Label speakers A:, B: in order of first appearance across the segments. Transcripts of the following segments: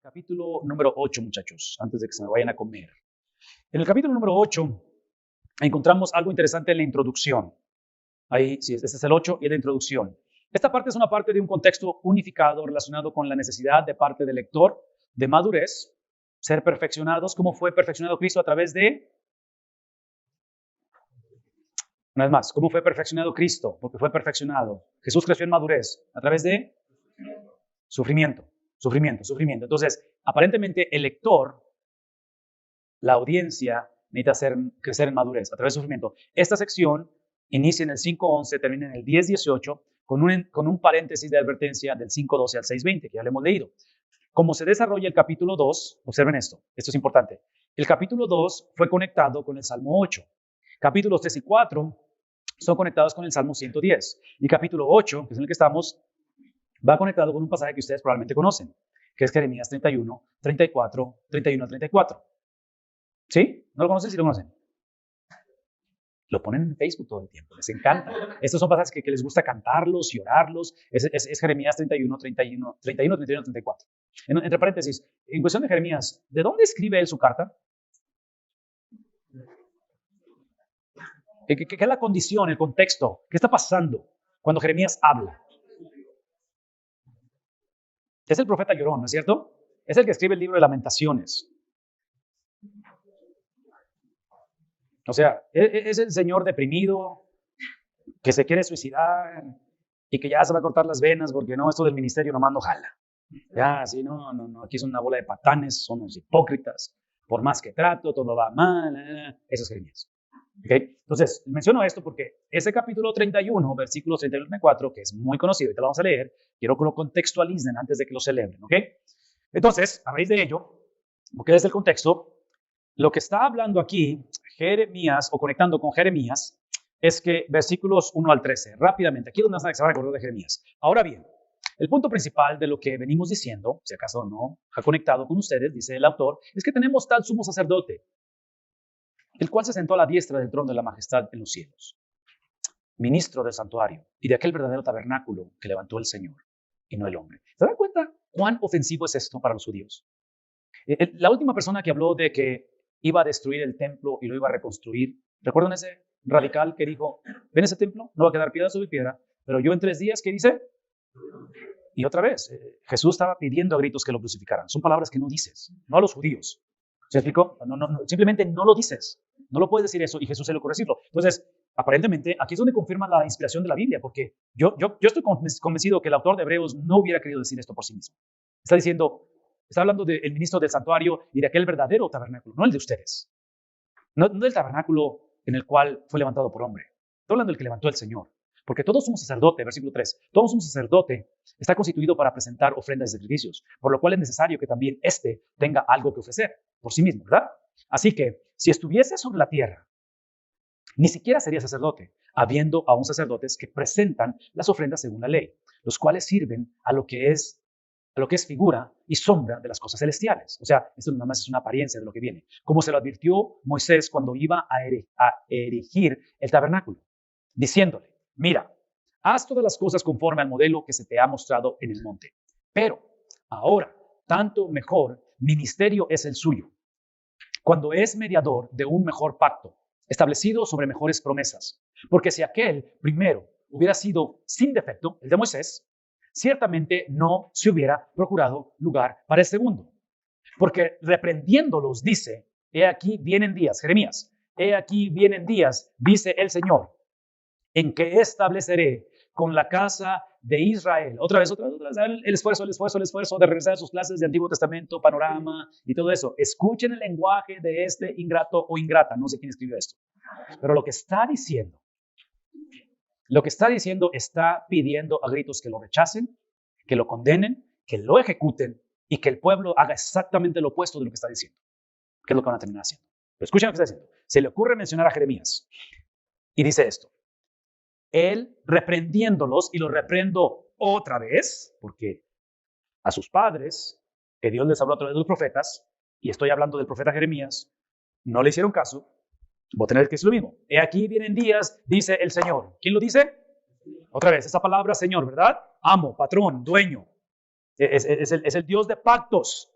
A: Capítulo número 8, muchachos, antes de que se me vayan a comer. En el capítulo número 8 encontramos algo interesante en la introducción. Ahí, sí, este es el 8 y es la introducción. Esta parte es una parte de un contexto unificado relacionado con la necesidad de parte del lector de madurez, ser perfeccionados. ¿Cómo fue perfeccionado Cristo? A través de... Una vez más, ¿cómo fue perfeccionado Cristo? Porque fue perfeccionado. Jesús creció en madurez a través de sufrimiento. Sufrimiento. Entonces, aparentemente el lector, la audiencia, necesita crecer en madurez a través de sufrimiento. Esta sección inicia en el 5:11, termina en el 10:18, con un paréntesis de advertencia del 5:12 al 6:20, que ya lo hemos leído. Como se desarrolla el capítulo 2, observen esto es importante. El capítulo 2 fue conectado con el Salmo 8. Capítulos 3 y 4 son conectados con el Salmo 110. Y capítulo 8, que es en el que estamos, va conectado con un pasaje que ustedes probablemente conocen, que es Jeremías 31, 34, 31 al 34. ¿Sí? ¿No lo conocen? Sí lo conocen. Lo ponen en Facebook todo el tiempo, les encanta. Estos son pasajes que les gusta cantarlos y orarlos. Es Jeremías 31, 34. Entre paréntesis, en cuestión de Jeremías, ¿de dónde escribe él su carta? ¿Qué es la condición, el contexto? ¿Qué está pasando cuando Jeremías habla? Es el profeta llorón, ¿no es cierto? Es el que escribe el libro de Lamentaciones. O sea, es el señor deprimido que se quiere suicidar y que ya se va a cortar las venas porque no, esto del ministerio nomás no jala. Ya, sí, no, aquí son una bola de patanes, son unos hipócritas. Por más que trato, todo va mal. Eso es Jeremías. ¿Okay? Entonces, menciono esto porque ese capítulo 31, versículos 31 y 34, que es muy conocido y te lo vamos a leer, quiero que lo contextualicen antes de que lo celebren. ¿Ok? Entonces, a raíz de ello, porque desde el contexto, lo que está hablando aquí Jeremías, o conectando con Jeremías, es que versículos 1 al 13, rápidamente, aquí es donde se va a recordar de Jeremías. Ahora bien, el punto principal de lo que venimos diciendo, si acaso no ha conectado con ustedes, dice el autor, es que tenemos tal sumo sacerdote, el cual se sentó a la diestra del trono de la majestad en los cielos, ministro del santuario y de aquel verdadero tabernáculo que levantó el Señor y no el hombre. ¿Se dan cuenta cuán ofensivo es esto para los judíos? La última persona que habló de que iba a destruir el templo y lo iba a reconstruir, ¿recuerdan ese radical que dijo, ven ese templo, no va a quedar piedra sobre piedra, pero yo en 3 días, ¿qué dice? Y otra vez, Jesús estaba pidiendo a gritos que lo crucificaran. Son palabras que no dices, no a los judíos. ¿Se explicó? No, simplemente no lo dices. No lo puedes decir eso y Jesús se le ocurre decirlo. Entonces, aparentemente, aquí es donde confirma la inspiración de la Biblia, porque yo estoy convencido que el autor de Hebreos no hubiera querido decir esto por sí mismo. Está hablando del ministro del santuario y de aquel verdadero tabernáculo, no el de ustedes. No del tabernáculo en el cual fue levantado por hombre. Estoy hablando del que levantó el Señor. Porque todos somos sacerdote, versículo 3, todos somos sacerdote, está constituido para presentar ofrendas y sacrificios, por lo cual es necesario que también éste tenga algo que ofrecer por sí mismo, ¿verdad? Así que, si estuviese sobre la tierra, ni siquiera sería sacerdote, habiendo aún sacerdotes que presentan las ofrendas según la ley, los cuales sirven a lo que es figura y sombra de las cosas celestiales. O sea, esto nada más es una apariencia de lo que viene. Como se lo advirtió Moisés cuando iba a erigir el tabernáculo, diciéndole, mira, haz todas las cosas conforme al modelo que se te ha mostrado en el monte. Pero ahora, tanto mejor ministerio es el suyo, cuando es mediador de un mejor pacto, establecido sobre mejores promesas. Porque si aquel primero hubiera sido sin defecto, el de Moisés, ciertamente no se hubiera procurado lugar para el segundo. Porque reprendiéndolos dice, he aquí vienen días, Jeremías, he aquí vienen días, dice el Señor, en que estableceré con la casa de Israel, otra vez, el esfuerzo de regresar a sus clases de Antiguo Testamento, panorama y todo eso. Escuchen el lenguaje de este ingrato o ingrata, no sé quién escribió esto, pero lo que está diciendo está pidiendo a gritos que lo rechacen, que lo condenen, que lo ejecuten y que el pueblo haga exactamente lo opuesto de lo que está diciendo, que es lo que van a terminar haciendo. Pero escuchen lo que está diciendo. Se le ocurre mencionar a Jeremías y dice esto. Él reprendiéndolos, y los reprendo otra vez, porque a sus padres, que Dios les habló a través de los profetas, y estoy hablando del profeta Jeremías, no le hicieron caso, voy a tener que decir lo mismo. He aquí vienen días, dice el Señor. ¿Quién lo dice? Otra vez, esa palabra Señor, ¿verdad? Amo, patrón, dueño. Es el Dios de pactos.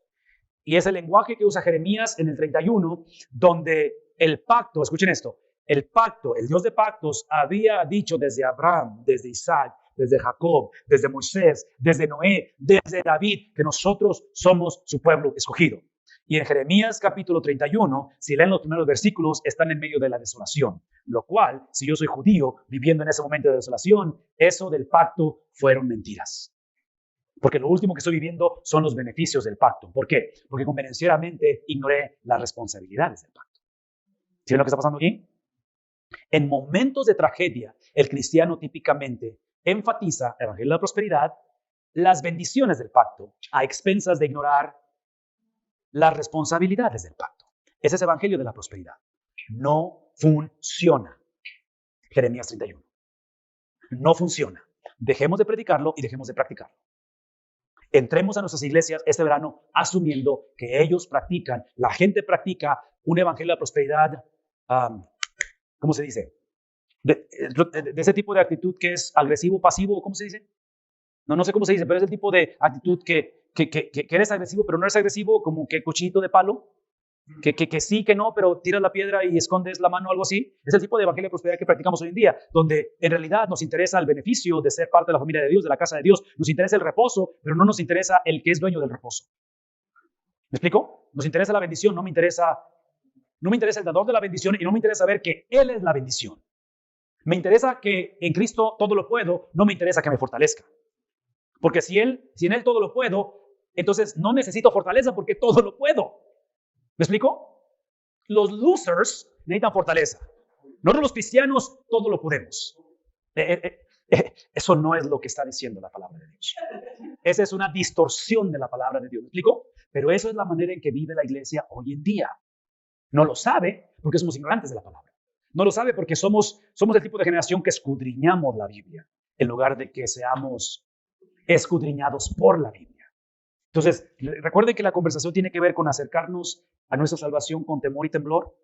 A: Y es el lenguaje que usa Jeremías en el 31, donde el pacto, escuchen esto, el pacto, el Dios de pactos había dicho desde Abraham, desde Isaac, desde Jacob, desde Moisés, desde Noé, desde David, que nosotros somos su pueblo escogido. Y en Jeremías capítulo 31, si leen los primeros versículos, están en medio de la desolación, lo cual, si yo soy judío viviendo en ese momento de desolación, eso del pacto fueron mentiras. Porque lo último que estoy viviendo son los beneficios del pacto. ¿Por qué? Porque convenencieramente ignoré las responsabilidades del pacto. ¿Sí ven lo que está pasando aquí? En momentos de tragedia, el cristiano típicamente enfatiza, el evangelio de la prosperidad, las bendiciones del pacto a expensas de ignorar las responsabilidades del pacto. Ese es el evangelio de la prosperidad. No funciona. Jeremías 31. No funciona. Dejemos de predicarlo y dejemos de practicarlo. Entremos a nuestras iglesias este verano asumiendo que ellos practican, la gente practica un evangelio de la prosperidad, ¿cómo se dice? De ese tipo de actitud que es agresivo, pasivo, ¿cómo se dice? No sé cómo se dice, pero es el tipo de actitud que eres agresivo, pero no eres agresivo como que cochinito de palo, que sí, que no, pero tiras la piedra y escondes la mano o algo así. Es el tipo de evangelio de prosperidad que practicamos hoy en día, donde en realidad nos interesa el beneficio de ser parte de la familia de Dios, de la casa de Dios. Nos interesa el reposo, pero no nos interesa el que es dueño del reposo. ¿Me explico? Nos interesa la bendición, no me interesa el dador de la bendición y no me interesa ver que Él es la bendición. Me interesa que en Cristo todo lo puedo, no me interesa que me fortalezca. Porque si en Él todo lo puedo, entonces no necesito fortaleza porque todo lo puedo. ¿Me explico? Los losers necesitan fortaleza. Nosotros los cristianos todo lo podemos. Eso no es lo que está diciendo la palabra de Dios. Esa es una distorsión de la palabra de Dios. ¿Me explico? Pero eso es la manera en que vive la iglesia hoy en día. No lo sabe porque somos ignorantes de la palabra. No lo sabe porque somos el tipo de generación que escudriñamos la Biblia en lugar de que seamos escudriñados por la Biblia. Entonces, recuerden que la conversación tiene que ver con acercarnos a nuestra salvación con temor y temblor.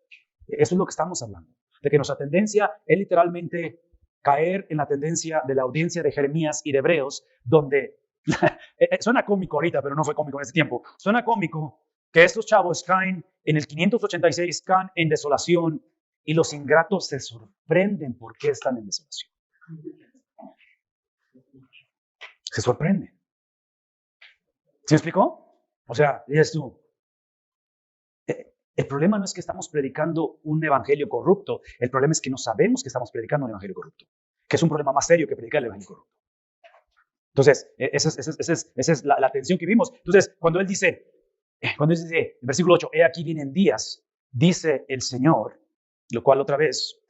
A: Eso es lo que estamos hablando. De que nuestra tendencia es literalmente caer en la tendencia de la audiencia de Jeremías y de Hebreos, donde suena cómico ahorita, pero no fue cómico en ese tiempo. Suena cómico que estos chavos caen en el 586, caen en desolación y los ingratos se sorprenden por qué están en desolación. Se sorprenden. ¿Sí me explicó? O sea, dices tú, el problema no es que estamos predicando un evangelio corrupto, el problema es que no sabemos que estamos predicando un evangelio corrupto, que es un problema más serio que predicar el evangelio corrupto. Entonces, esa es la tensión que vimos. Entonces, cuando él dice, en versículo 8, he aquí vienen días, dice el Señor, lo cual otra vez,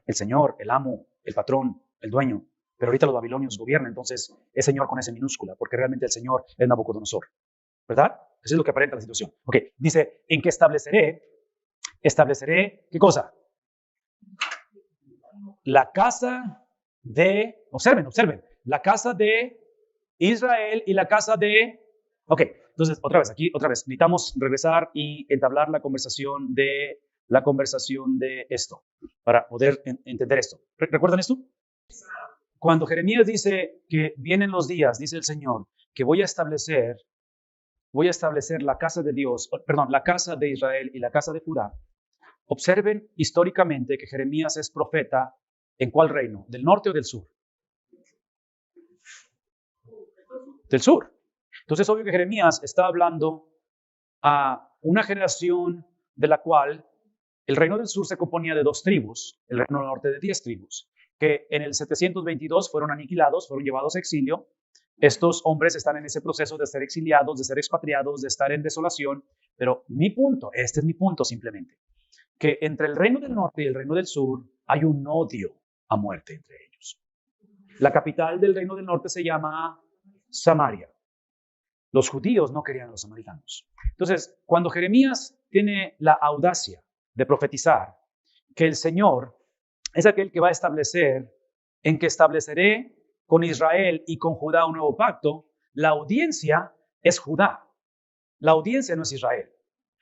A: el Señor, el amo, el patrón, el dueño, pero ahorita los babilonios gobiernan, entonces es Señor con S minúscula, porque realmente el Señor es Nabucodonosor, ¿verdad? Eso es lo que aparenta la situación. Ok, dice, en que estableceré, ¿qué cosa? La casa de, observen, la casa de Israel y la casa de, ok, entonces otra vez, necesitamos regresar y entablar la conversación de esto, para poder entender esto. ¿Recuerdan esto? Cuando Jeremías dice que vienen los días, dice el Señor, que voy a establecer la casa de Dios, la casa de Israel y la casa de Judá. Observen históricamente que Jeremías es profeta ¿en cuál reino? ¿Del norte o del sur? Del sur. Entonces es obvio que Jeremías está hablando a una generación de la cual el reino del sur se componía de 2 tribus, el reino del norte de 10 tribus, que en el 722 fueron aniquilados, fueron llevados a exilio. Estos hombres están en ese proceso de ser exiliados, de ser expatriados, de estar en desolación. Pero este es mi punto simplemente, que entre el reino del norte y el reino del sur hay un odio a muerte entre ellos. La capital del reino del norte se llama Samaria. Los judíos no querían a los samaritanos. Entonces, cuando Jeremías tiene la audacia de profetizar que el Señor es aquel que va a establecer, en que estableceré con Israel y con Judá un nuevo pacto, la audiencia es Judá. La audiencia no es Israel.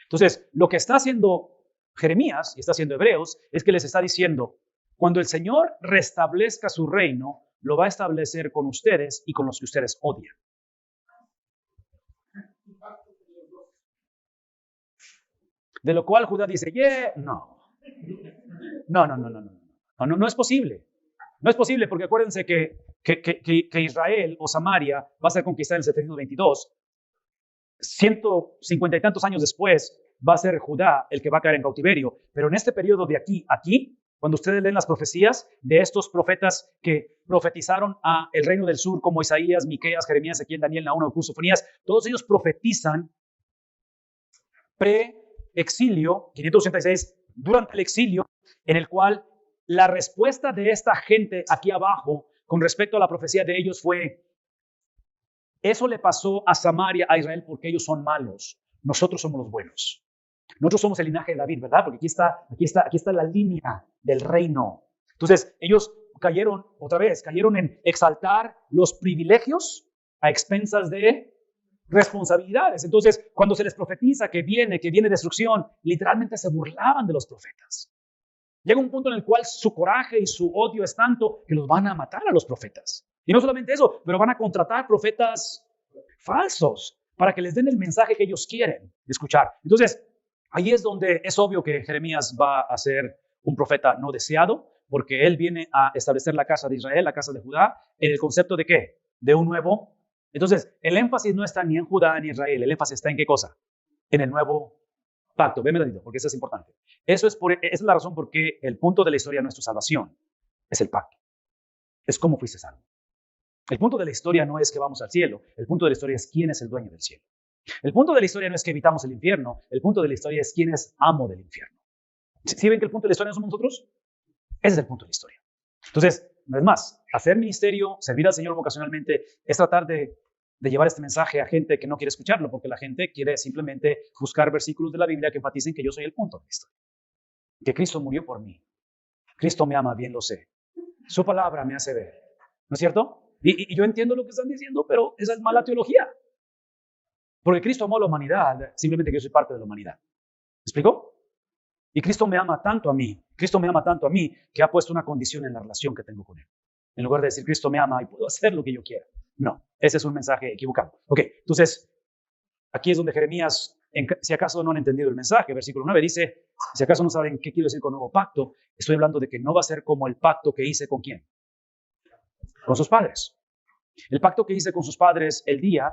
A: Entonces, lo que está haciendo Jeremías y está haciendo Hebreos es que les está diciendo, cuando el Señor restablezca su reino, lo va a establecer con ustedes y con los que ustedes odian. De lo cual Judá dice, no, no es posible. No es posible porque acuérdense que Israel o Samaria va a ser conquistada en el 722. 150 y tantos años después va a ser Judá el que va a caer en cautiverio. Pero en este periodo de aquí, cuando ustedes leen las profecías de estos profetas que profetizaron a el reino del sur, como Isaías, Miqueas, Jeremías, Ezequiel, Daniel, Nahum, Habacuc, Sofonías, todos ellos profetizan pre-exilio, 586, durante el exilio, en el cual la respuesta de esta gente aquí abajo con respecto a la profecía de ellos fue: eso le pasó a Samaria, a Israel, porque ellos son malos. Nosotros somos los buenos. Nosotros somos el linaje de David, ¿verdad? Porque aquí está la línea del reino. Entonces, ellos cayeron en exaltar los privilegios a expensas de responsabilidades. Entonces, cuando se les profetiza que viene destrucción, literalmente se burlaban de los profetas. Llega un punto en el cual su coraje y su odio es tanto que los van a matar a los profetas. Y no solamente eso, pero van a contratar profetas falsos para que les den el mensaje que ellos quieren escuchar. Entonces, ahí es donde es obvio que Jeremías va a ser un profeta no deseado, porque él viene a establecer la casa de Israel, la casa de Judá, en el concepto de ¿qué? De un nuevo. Entonces, el énfasis no está ni en Judá ni en Israel, el énfasis está en ¿qué cosa? En el nuevo pacto. Véme tantito, porque eso es importante. Esa es la razón por qué el punto de la historia no es tu salvación, es el pacto. Es cómo fuiste salvo. El punto de la historia no es que vamos al cielo, el punto de la historia es quién es el dueño del cielo. El punto de la historia no es que evitamos el infierno, el punto de la historia es quién es amo del infierno. ¿Sí ven que el punto de la historia no somos nosotros? Ese es el punto de la historia. Entonces, no es más, hacer ministerio, servir al Señor vocacionalmente, es tratar de llevar este mensaje a gente que no quiere escucharlo, porque la gente quiere simplemente buscar versículos de la Biblia que enfaticen que yo soy el punto de la historia. Que Cristo murió por mí. Cristo me ama, bien lo sé. Su palabra me hace ver. ¿No es cierto? Y yo entiendo lo que están diciendo, pero esa es mala teología. Porque Cristo amó a la humanidad, simplemente que yo soy parte de la humanidad. ¿Me explico? Y Cristo me ama tanto a mí, que ha puesto una condición en la relación que tengo con Él. En lugar de decir, Cristo me ama y puedo hacer lo que yo quiera. No, ese es un mensaje equivocado. Ok, entonces, aquí es donde Jeremías, si acaso no han entendido el mensaje, versículo 9 dice, si acaso no saben qué quiero decir con nuevo pacto, estoy hablando de que no va a ser como el pacto que hice con ¿quién? Con sus padres. El pacto que hice con sus padres el día,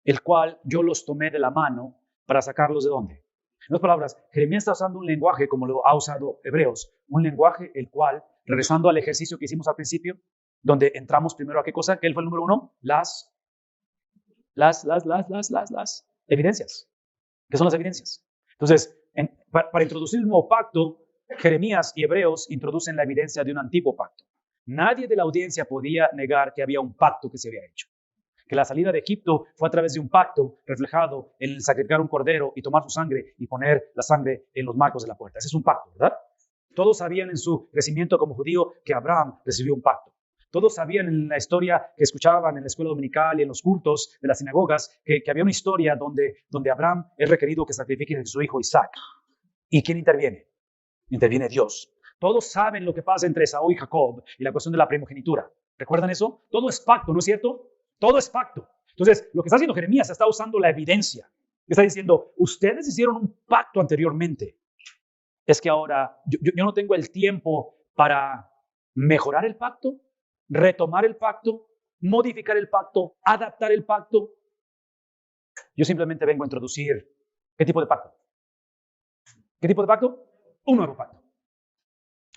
A: el cual yo los tomé de la mano para sacarlos ¿de dónde? En otras palabras, Jeremías está usando un lenguaje como lo ha usado Hebreos, un lenguaje el cual, regresando al ejercicio que hicimos al principio, donde entramos primero a qué cosa, que él fue el número 1, las evidencias. ¿Qué son las evidencias? Entonces, para introducir un nuevo pacto, Jeremías y Hebreos introducen la evidencia de un antiguo pacto. Nadie de la audiencia podía negar que había un pacto que se había hecho. Que la salida de Egipto fue a través de un pacto reflejado en el sacrificar un cordero y tomar su sangre y poner la sangre en los marcos de la puerta. Ese es un pacto, ¿verdad? Todos sabían en su crecimiento como judío que Abraham recibió un pacto. Todos sabían en la historia que escuchaban en la escuela dominical y en los cultos de las sinagogas que había una historia donde Abraham es requerido que sacrifique a su hijo Isaac. ¿Y quién interviene? Interviene Dios. Todos saben lo que pasa entre Esaú y Jacob y la cuestión de la primogenitura. ¿Recuerdan eso? Todo es pacto, ¿no es cierto? Todo es pacto. Entonces, lo que está haciendo Jeremías está usando la evidencia. Está diciendo, ustedes hicieron un pacto anteriormente. Es que ahora yo no tengo el tiempo para mejorar el pacto, retomar el pacto, modificar el pacto, adaptar el pacto. Yo simplemente vengo a introducir, ¿qué tipo de pacto? ¿Qué tipo de pacto? Un nuevo pacto.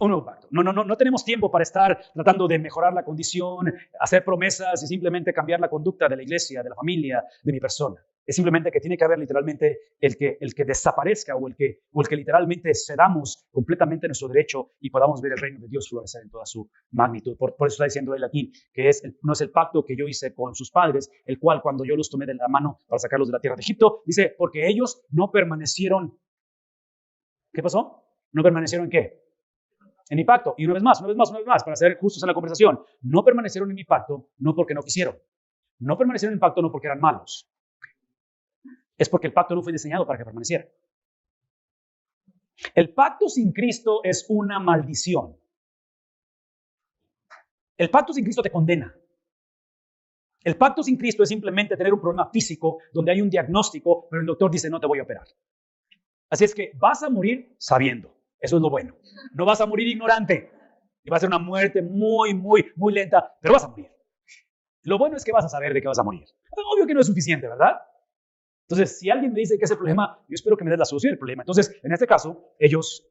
A: Un nuevo pacto. No tenemos tiempo para estar tratando de mejorar la condición, hacer promesas y simplemente cambiar la conducta de la iglesia, de la familia, de mi persona. Es simplemente que tiene que haber literalmente el que desaparezca o el que literalmente cedamos completamente nuestro derecho y podamos ver el reino de Dios florecer en toda su magnitud. Por eso está diciendo él aquí que no es el pacto que yo hice con sus padres, el cual cuando yo los tomé de la mano para sacarlos de la tierra de Egipto, dice, porque ellos no permanecieron. ¿Qué pasó? ¿No permanecieron en qué? En mi pacto. Y una vez más, para ser justos en la conversación, no permanecieron en mi pacto, no porque no quisieron. No permanecieron en el pacto no porque eran malos. Es porque el pacto no fue diseñado para que permaneciera. El pacto sin Cristo es una maldición. El pacto sin Cristo te condena. El pacto sin Cristo es simplemente tener un problema físico donde hay un diagnóstico, pero el doctor dice no te voy a operar. Así es que vas a morir sabiendo. Eso es lo bueno. No vas a morir ignorante. Y va a ser una muerte muy, muy, muy lenta, pero vas a morir. Lo bueno es que vas a saber de qué vas a morir. Obvio que no es suficiente, ¿verdad? Entonces, si alguien me dice que es el problema, yo espero que me des la solución del problema. Entonces, en este caso, ellos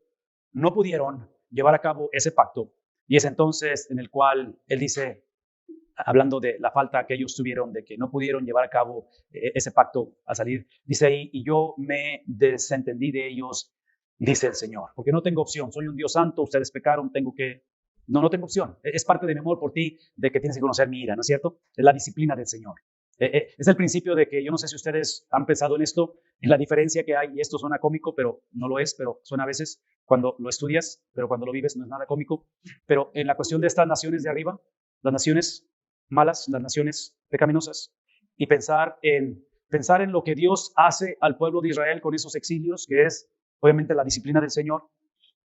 A: no pudieron llevar a cabo ese pacto. Y es entonces en el cual él dice, hablando de la falta que ellos tuvieron, de que no pudieron llevar a cabo ese pacto al salir, dice ahí, y yo me desentendí de ellos, dice el Señor, porque no tengo opción, soy un Dios santo, ustedes pecaron, no tengo opción. Es parte de mi amor por ti, de que tienes que conocer mi ira, ¿no es cierto? Es la disciplina del Señor. Es el principio de que yo no sé si ustedes han pensado en esto, en la diferencia que hay, y esto suena cómico, pero no lo es, pero suena a veces cuando lo estudias, pero cuando lo vives no es nada cómico. Pero en la cuestión de estas naciones de arriba, las naciones malas, las naciones pecaminosas, y pensar en lo que Dios hace al pueblo de Israel con esos exilios, que es obviamente la disciplina del Señor,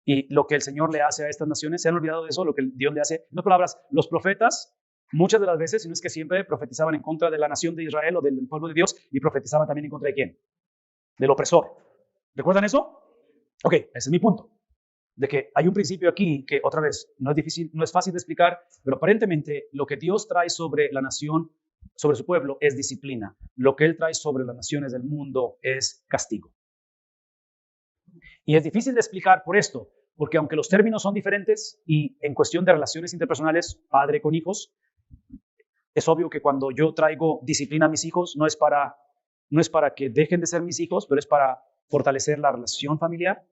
A: y lo que el Señor le hace a estas naciones. ¿Se han olvidado de eso? Lo que Dios le hace. En otras palabras, los profetas muchas de las veces, si no es que siempre, profetizaban en contra de la nación de Israel o del pueblo de Dios, y profetizaban también en contra de ¿quién? Del opresor. ¿Recuerdan eso? Ok, ese es mi punto. De que hay un principio aquí que, otra vez, no es fácil de explicar, pero aparentemente lo que Dios trae sobre la nación, sobre su pueblo, es disciplina. Lo que Él trae sobre las naciones del mundo es castigo. Y es difícil de explicar por esto, porque aunque los términos son diferentes y en cuestión de relaciones interpersonales, padre con hijos, es obvio que cuando yo traigo disciplina a mis hijos, no es para que dejen de ser mis hijos, pero es para fortalecer la relación familiar,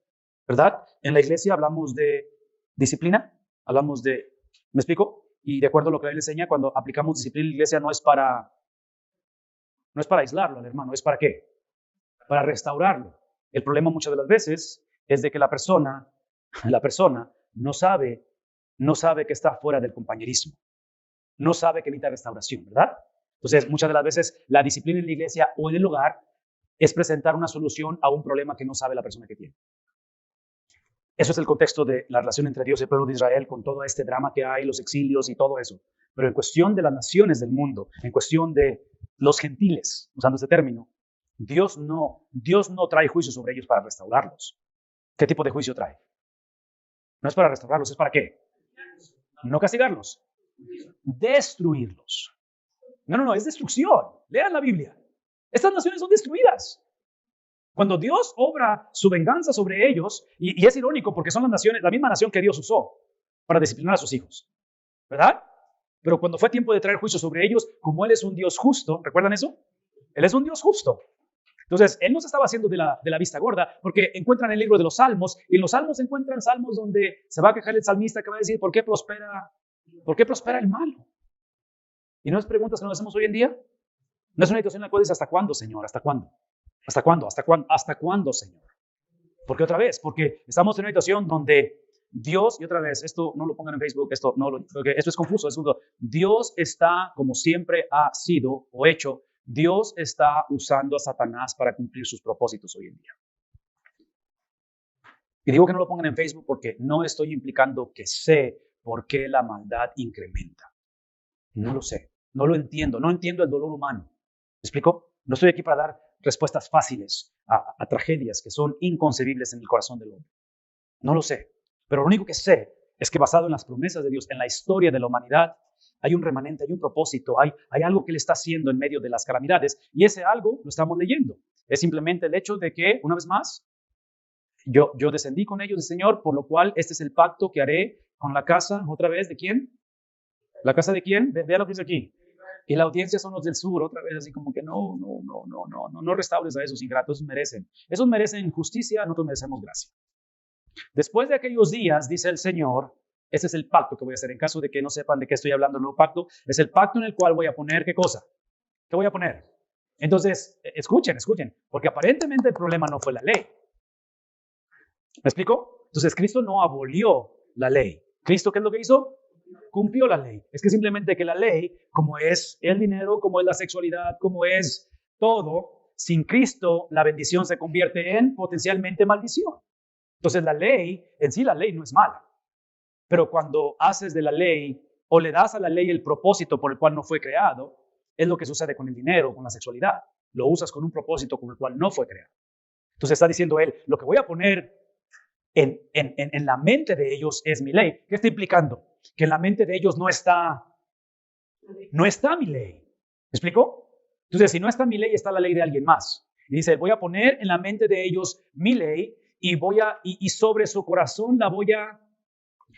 A: ¿verdad? En la iglesia hablamos de disciplina, ¿me explico? Y de acuerdo a lo que la Biblia enseña, cuando aplicamos disciplina en la iglesia no es para aislarlo al hermano, ¿es para qué? Para restaurarlo. El problema muchas de las veces es de que la persona no sabe que está fuera del compañerismo. No sabe que necesita restauración, ¿verdad? Entonces, muchas de las veces la disciplina en la iglesia o en el hogar es presentar una solución a un problema que no sabe la persona que tiene. Eso es el contexto de la relación entre Dios y el pueblo de Israel, con todo este drama que hay, los exilios y todo eso. Pero en cuestión de las naciones del mundo, en cuestión de los gentiles, usando ese término, Dios no trae juicio sobre ellos para restaurarlos. ¿Qué tipo de juicio trae? No es para restaurarlos, ¿es para qué? No castigarlos. Destruirlos. No, es destrucción. Lean la Biblia. Estas naciones son destruidas. Cuando Dios obra su venganza sobre ellos, y es irónico porque son las naciones, la misma nación que Dios usó para disciplinar a sus hijos, ¿verdad? Pero cuando fue tiempo de traer juicio sobre ellos, como Él es un Dios justo, ¿recuerdan eso? Él es un Dios justo. Entonces, Él no se estaba haciendo de la vista gorda, porque encuentran el libro de los Salmos, y en los Salmos encuentran salmos donde se va a quejar el salmista que va a decir, ¿por qué prospera el malo? ¿Y no es preguntas que nos hacemos hoy en día? No es una situación en la cual dice, ¿hasta cuándo, Señor? ¿Hasta cuándo? ¿Hasta cuándo? ¿Hasta cuándo, Señor? Porque otra vez, porque estamos en una situación donde Dios, y otra vez, esto no lo pongan en Facebook, porque esto es confuso, Dios está, como siempre ha sido o hecho, Dios está usando a Satanás para cumplir sus propósitos hoy en día. Y digo que no lo pongan en Facebook porque no estoy implicando que sé por qué la maldad incrementa. No lo sé, no lo entiendo, no entiendo el dolor humano. ¿Me explico? No estoy aquí para dar respuestas fáciles a tragedias que son inconcebibles en el corazón del hombre. No lo sé, pero lo único que sé es que basado en las promesas de Dios, en la historia de la humanidad, hay un remanente, hay un propósito, hay algo que Él está haciendo en medio de las calamidades, y ese algo lo estamos leyendo. Es simplemente el hecho de que, una vez más, yo descendí con ellos, Señor, por lo cual este es el pacto que haré con la casa, otra vez, ¿de quién? ¿La casa de quién? Vea lo que dice aquí. Y la audiencia son los del sur, otra vez así como que no restaures a esos ingratos, esos merecen justicia, nosotros merecemos gracia. Después de aquellos días, dice el Señor, ese es el pacto que voy a hacer, en caso de que no sepan de qué estoy hablando, el nuevo pacto, es el pacto en el cual voy a poner, ¿qué cosa? ¿Qué voy a poner? Entonces, escuchen, porque aparentemente el problema no fue la ley. ¿Me explico? Entonces, Cristo no abolió la ley. ¿Cristo qué es lo que hizo? Cumplió la ley. Es que simplemente que la ley, como es el dinero, como es la sexualidad, como es todo, sin Cristo la bendición se convierte en potencialmente maldición. Entonces la ley, en sí la ley no es mala. Pero cuando haces de la ley o le das a la ley el propósito por el cual no fue creado, es lo que sucede con el dinero, con la sexualidad. Lo usas con un propósito con el cual no fue creado. Entonces está diciendo él, lo que voy a poner en la mente de ellos es mi ley. ¿Qué está implicando? Que en la mente de ellos no está mi ley. ¿Me explico? Entonces, si no está mi ley, está la ley de alguien más. Y dice, voy a poner en la mente de ellos mi ley y sobre su corazón la voy a...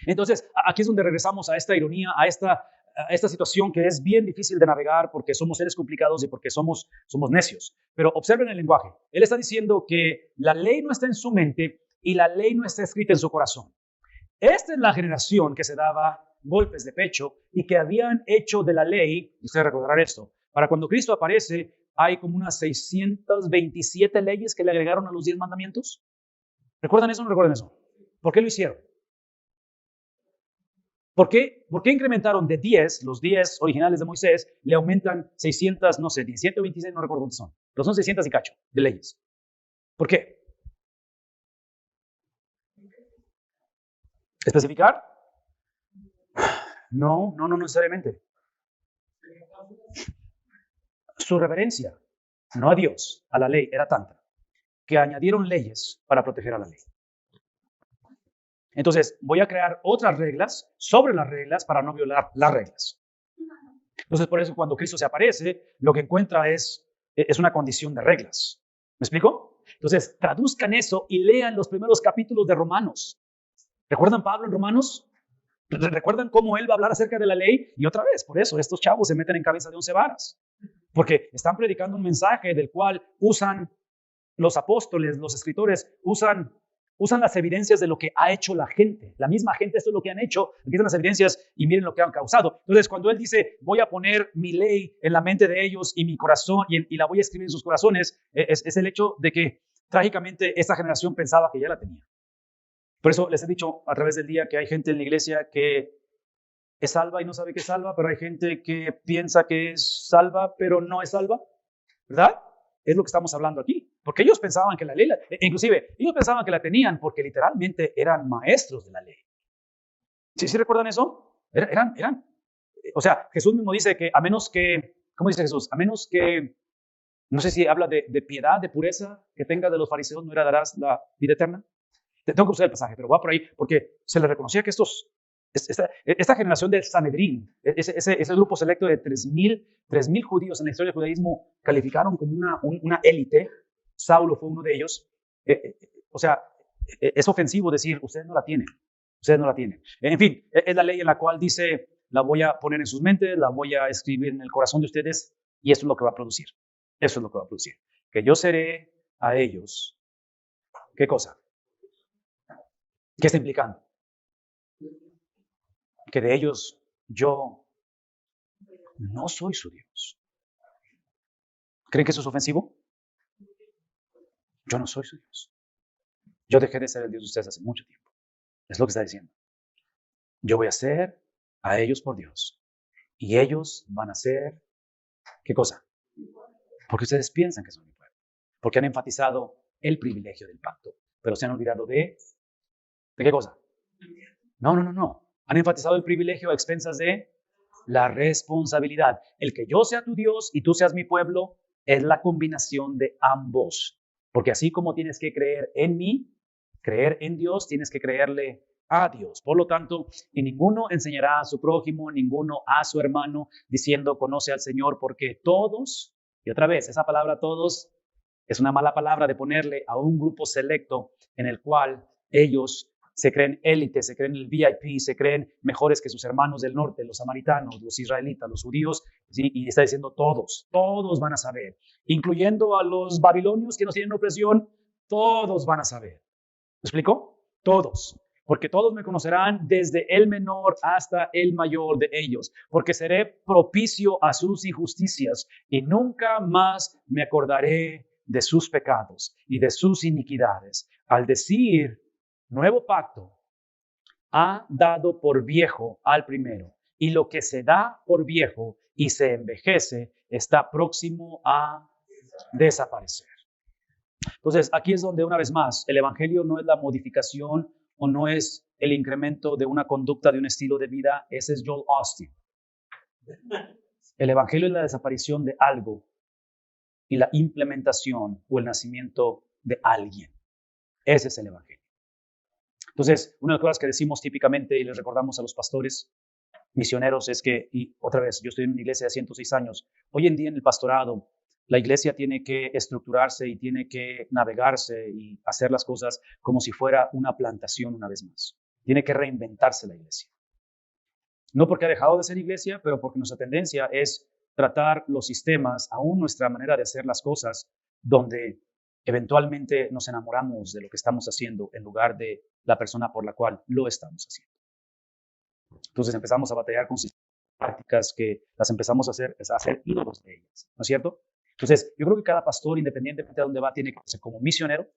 A: Entonces, aquí es donde regresamos a esta ironía, a esta situación que es bien difícil de navegar porque somos seres complicados y porque somos necios. Pero observen el lenguaje. Él está diciendo que la ley no está en su mente y la ley no está escrita en su corazón. Esta es la generación que se daba golpes de pecho y que habían hecho de la ley, ustedes recordarán esto, para cuando Cristo aparece, hay como unas 627 leyes que le agregaron a los 10 mandamientos. ¿Recuerdan eso o no recuerdan eso? ¿Por qué lo hicieron? ¿Por qué incrementaron de 10, los 10 originales de Moisés, le aumentan 600, no sé, 17 o 26, no recuerdo cuántos son, pero son 600 y cacho de leyes? ¿Por qué? ¿Especificar? No necesariamente. Su reverencia, no a Dios, a la ley, era tanta que añadieron leyes para proteger a la ley. Entonces, voy a crear otras reglas sobre las reglas para no violar las reglas. Entonces, por eso cuando Cristo se aparece, lo que encuentra es una condición de reglas. ¿Me explico? Entonces, traduzcan eso y lean los primeros capítulos de Romanos. ¿Recuerdan Pablo en Romanos? ¿Recuerdan cómo él va a hablar acerca de la ley? Y otra vez, por eso estos chavos se meten en cabeza de 11 varas. Porque están predicando un mensaje del cual usan los apóstoles, los escritores, usan las evidencias de lo que ha hecho la gente. La misma gente, esto es lo que han hecho. Aquí están las evidencias y miren lo que han causado. Entonces, cuando él dice, voy a poner mi ley en la mente de ellos y mi corazón y la voy a escribir en sus corazones, es el hecho de que trágicamente esta generación pensaba que ya la tenía. Por eso les he dicho a través del día que hay gente en la iglesia que es salva y no sabe que es salva, pero hay gente que piensa que es salva, pero no es salva, ¿verdad? Es lo que estamos hablando aquí, porque ellos pensaban que la ley, inclusive ellos pensaban que la tenían porque literalmente eran maestros de la ley. ¿Sí recuerdan eso? Eran, o sea, Jesús mismo dice que a menos que, ¿cómo dice Jesús? A menos que, no sé si habla de piedad, de pureza que tengas de los fariseos, no heredarás la vida eterna. Tengo que usar el pasaje, pero va por ahí, porque se le reconocía que esta generación del Sanedrín, ese grupo selecto de 3,000 judíos en la historia del judaísmo, calificaron como una élite. Saulo fue uno de ellos. O sea, es ofensivo decir, ustedes no la tienen. En fin, es la ley en la cual dice, la voy a poner en sus mentes, la voy a escribir en el corazón de ustedes, y eso es lo que va a producir. Eso es lo que va a producir. Que yo seré a ellos. ¿Qué cosa? ¿Qué está implicando? Que de ellos yo no soy su Dios. ¿Creen que eso es ofensivo? Yo no soy su Dios. Yo dejé de ser el Dios de ustedes hace mucho tiempo. Es lo que está diciendo. Yo voy a ser a ellos por Dios. Y ellos van a ser, ¿qué cosa? Porque ustedes piensan que son mi pueblo. Porque han enfatizado el privilegio del pacto. Pero se han olvidado ¿de qué cosa? No. Han enfatizado el privilegio a expensas de la responsabilidad. El que yo sea tu Dios y tú seas mi pueblo es la combinación de ambos. Porque así como tienes que creer en mí, creer en Dios, tienes que creerle a Dios. Por lo tanto, y ninguno enseñará a su prójimo, ninguno a su hermano, diciendo conoce al Señor, porque todos, y otra vez, esa palabra todos es una mala palabra de ponerle a un grupo selecto en el cual ellos se creen élites, se creen el VIP, se creen mejores que sus hermanos del norte, los samaritanos, los israelitas, los judíos, ¿sí? Y está diciendo todos van a saber, incluyendo a los babilonios que nos tienen opresión, todos van a saber. ¿Me explico? Todos. Porque todos me conocerán desde el menor hasta el mayor de ellos, porque seré propicio a sus injusticias y nunca más me acordaré de sus pecados y de sus iniquidades. Al decir nuevo pacto, ha dado por viejo al primero, y lo que se da por viejo y se envejece está próximo a desaparecer. Entonces, aquí es donde una vez más el evangelio no es la modificación o no es el incremento de una conducta, de un estilo de vida, ese es Joel Austin. El evangelio es la desaparición de algo y la implementación o el nacimiento de alguien. Ese es el evangelio. Entonces, una de las cosas que decimos típicamente y les recordamos a los pastores misioneros es que, y otra vez, yo estoy en una iglesia de 106 años, hoy en día en el pastorado, la iglesia tiene que estructurarse y tiene que navegarse y hacer las cosas como si fuera una plantación una vez más. Tiene que reinventarse la iglesia. No porque ha dejado de ser iglesia, pero porque nuestra tendencia es tratar los sistemas, aún nuestra manera de hacer las cosas, donde eventualmente nos enamoramos de lo que estamos haciendo en lugar de la persona por la cual lo estamos haciendo. Entonces empezamos a batallar con prácticas que las empezamos a hacer ídolos de ellas, ¿no es cierto? Entonces, yo creo que cada pastor, independientemente de dónde va, tiene que verse como misionero,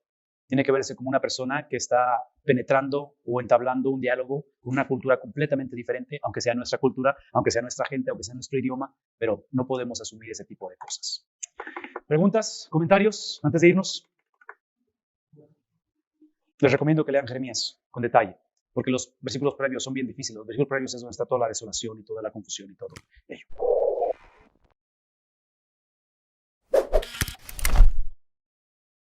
A: tiene que verse como una persona que está penetrando o entablando un diálogo con una cultura completamente diferente, aunque sea nuestra cultura, aunque sea nuestra gente, aunque sea nuestro idioma, pero no podemos asumir ese tipo de cosas. ¿Preguntas? ¿Comentarios antes de irnos? Les recomiendo que lean Jeremías con detalle, porque los versículos previos son bien difíciles. Los versículos previos es donde está toda la desolación y toda la confusión y todo ello.